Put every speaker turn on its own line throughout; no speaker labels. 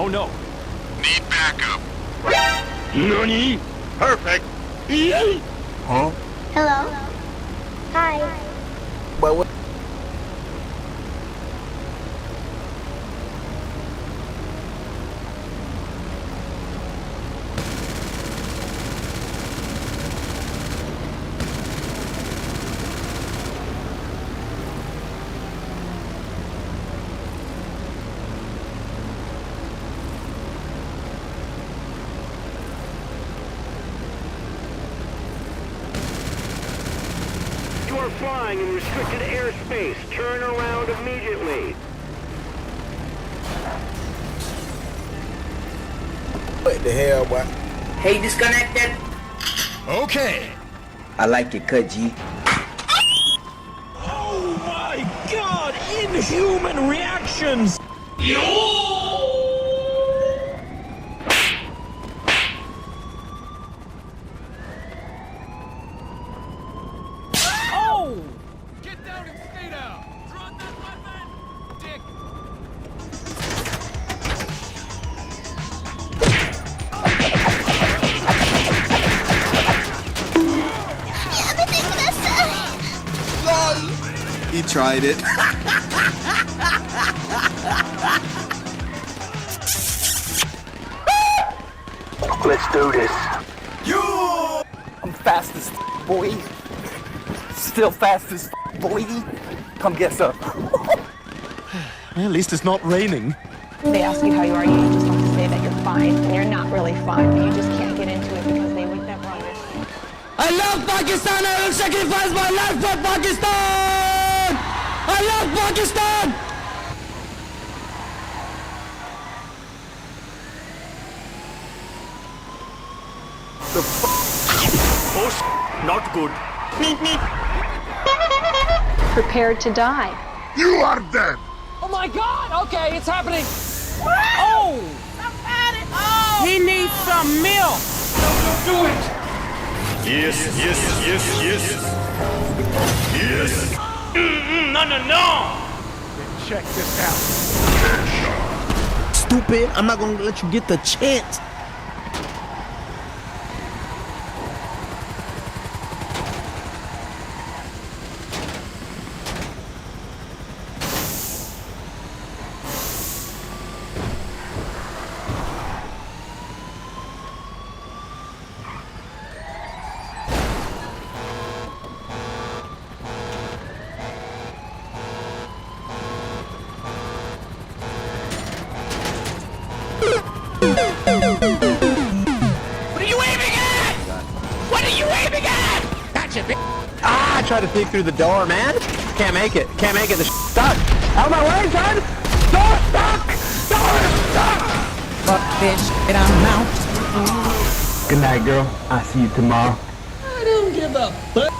no.
Need backup.
Nani? Perfect.
Huh?
Hello. Hi.
But what?
You are flying in restricted airspace. Turn around immediately.
What the hell, boy?
Hey, disconnected.
Okay.
I like your cut, G.
Oh my god! Inhuman reactions! Oh! Get down and stay down! Drop that weapon! Dick!
Everything's messed up.
He tried it.
Let's do this.
I'm fast as boy. Still fast as boy. Come get some.
At least it's not raining.
They ask you how you are, you just have to say that you're fine, and you're not really fine, but you just can't get into it because they would never understand.
I love Pakistan! I will sacrifice my life for Pakistan! I love Pakistan!
Oh, not good.
Prepared to die.
You are dead.
Oh my god! Okay, it's happening! Oh! He needs some milk!
Do it! Yes, yes, yes, yes. Yes. No, no, no!
Check this out.
Stupid. I'm not gonna let you get the chance.
What are you aiming at? What are you aiming at? Gotcha, bitch!
Ah, I tried to peek through the door, man. Can't make it. Can't make it. The stuck. Out of my way, son! Door stuck! Door stuck!
Fuck this shit, I'm out.
Good night, girl. I'll see you tomorrow.
I don't give a fuck.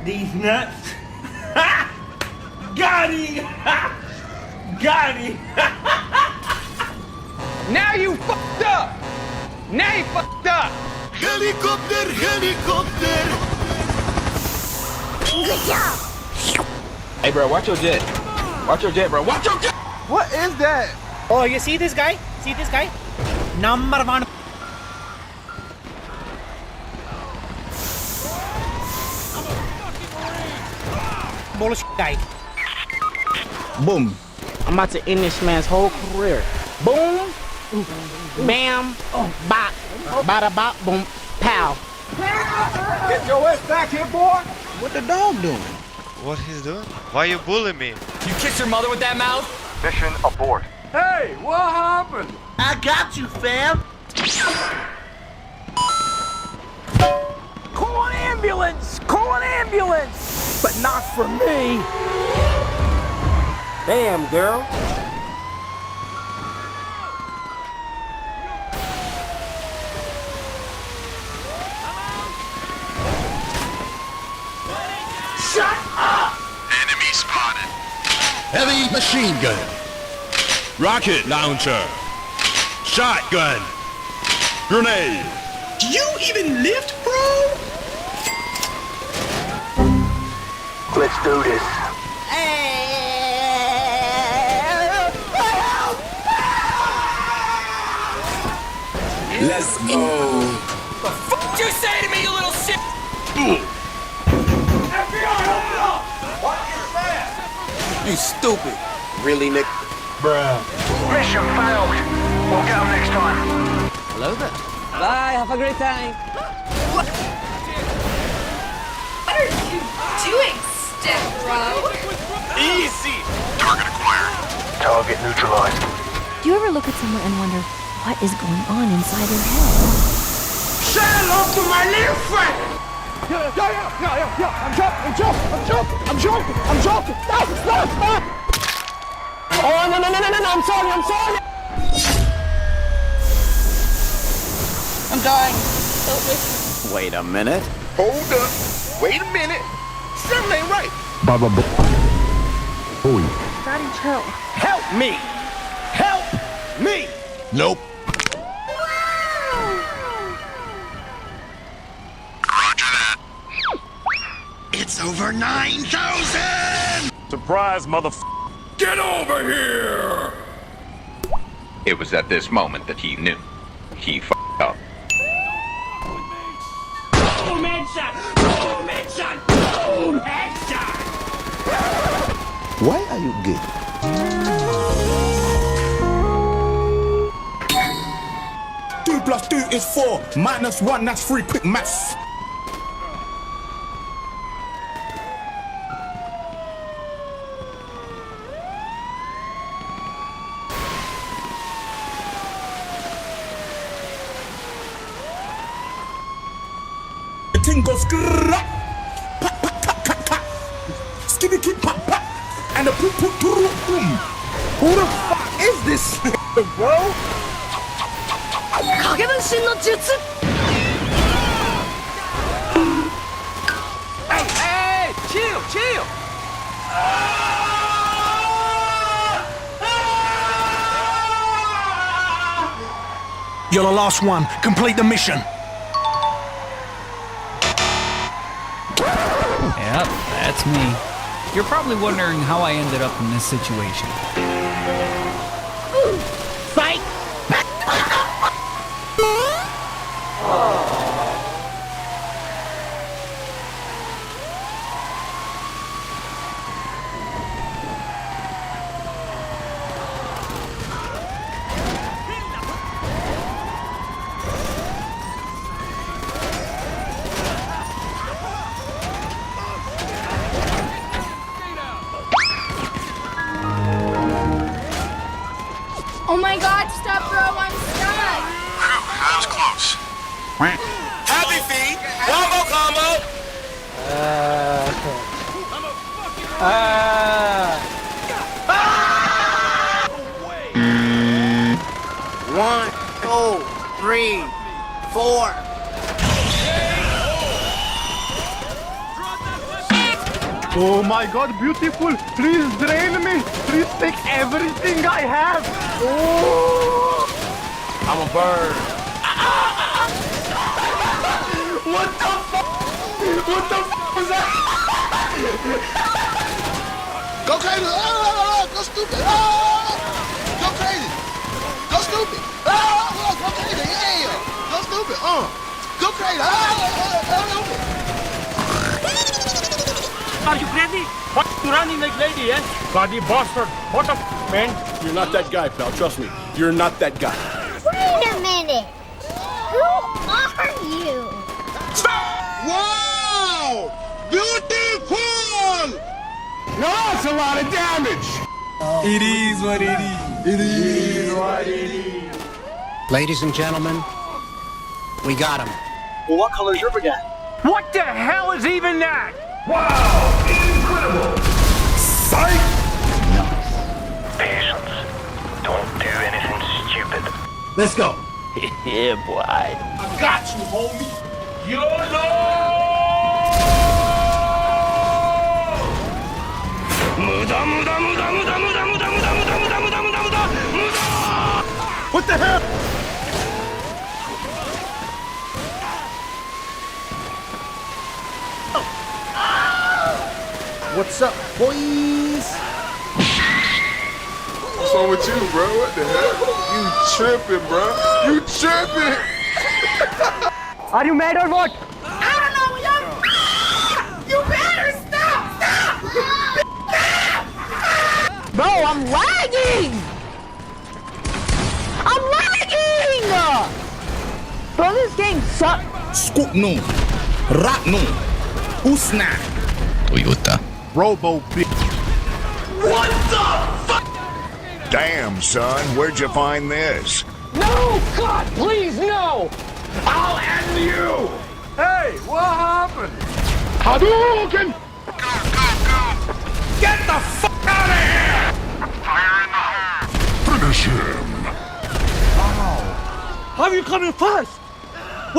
These nuts. Got him! Got him!
Now you fucked up! Now you fucked up!
Helicopter, helicopter.
Good job.
Hey, bro, watch your jet. Watch your jet, bro. Watch your jet!
What is that?
Oh, you see this guy? See this guy? Number one. Bullshit guy.
Boom.
I'm about to end this man's whole career. Boom, bam, bop, bada bop, boom, pow.
Get your ass back here, boy!
What the dog doing?
What he's doing? Why you bullying me?
You kissed your mother with that mouth?
Mission abort.
Hey, what happened?
I got you, fam.
Call an ambulance! Call an ambulance! But not for me! Damn, girl.
Heavy machine gun. Rocket launcher. Shotgun. Grenade. Do you even lift, bro?
Let's do this.
Let's go.
The fuck you say to me, you little shit?
You stupid.
Really, Nick?
Mission failed. We'll get them next time.
Hello there. Bye, have a great time.
What are you doing, Step Bro?
Easy. Target acquired.
Target neutralized.
Do you ever look at someone and wonder what is going on inside their head?
Say hello to my little friend.
I'm joking. Stop. Oh, no, I'm sorry. I'm dying.
Wait a minute.
Hold up. Wait a minute. Something ain't right.
Daddy, chill.
Help me. Nope. Roger that. It's over 9,000!
Surprise, motherfucker.
Get over here!
It was at this moment that he knew. He f***ed up.
Boom, headshot!
Why are you gay?
Two plus two is 4. Minus 1, that's 3. Quick maths. The thing goes grrrr, pop, pop, pop, pop, pop. Skitty keep pop, pop. And the poop, poop, poop, boom. Who the fuck is this, bro?
Hey, chill!
You're the last one. Complete the mission.
Yep, that's me. You're probably wondering how I ended up in this situation.
Fight!
Oh my god, Step Bro, I'm stuck.
That was close. Happy feet. Combo combo.
One, two, three, four.
Oh my god, beautiful. Please drain me. Please take everything I have. Oh.
I'm a bird.
What the fuck? What the fuck was that?
Go crazy. Go stupid. Go crazy. Go stupid. Go crazy. Yeah. Go stupid. Go crazy. Go stupid.
Are you crazy? What you running like lady, eh? Bloody bastard! What the f, man?
You're not that guy, pal. Trust me. You're not that guy.
Wait a minute. Who are you?
Wow! Beautiful!
No, that's a lot of damage.
It is what it is.
Ladies and gentlemen, we got him.
Well, what color is your brigade?
What the hell is even that?
Wow! Incredible! Psych!
Patience. Don't do anything stupid.
Let's go.
Yeah, boy.
I got you, homie! YOLO! What the hell? What's up, boys?
What's wrong with you, bro? What the hell? You tripping, bro? You tripping?
Are you mad or what?
I don't know, you better stop!
Bro, I'm lagging! I'm lagging! Bro, this game sucks.
Scoop no. Rat no. Usna.
Toyota.
Robo bitch.
What the fuck? Damn, son, where'd you find this?
No! God, please, no!
I'll end you!
Hey, what happened?
Hadouken!
Get the fuck out of here!
Finish him!
How are you coming first?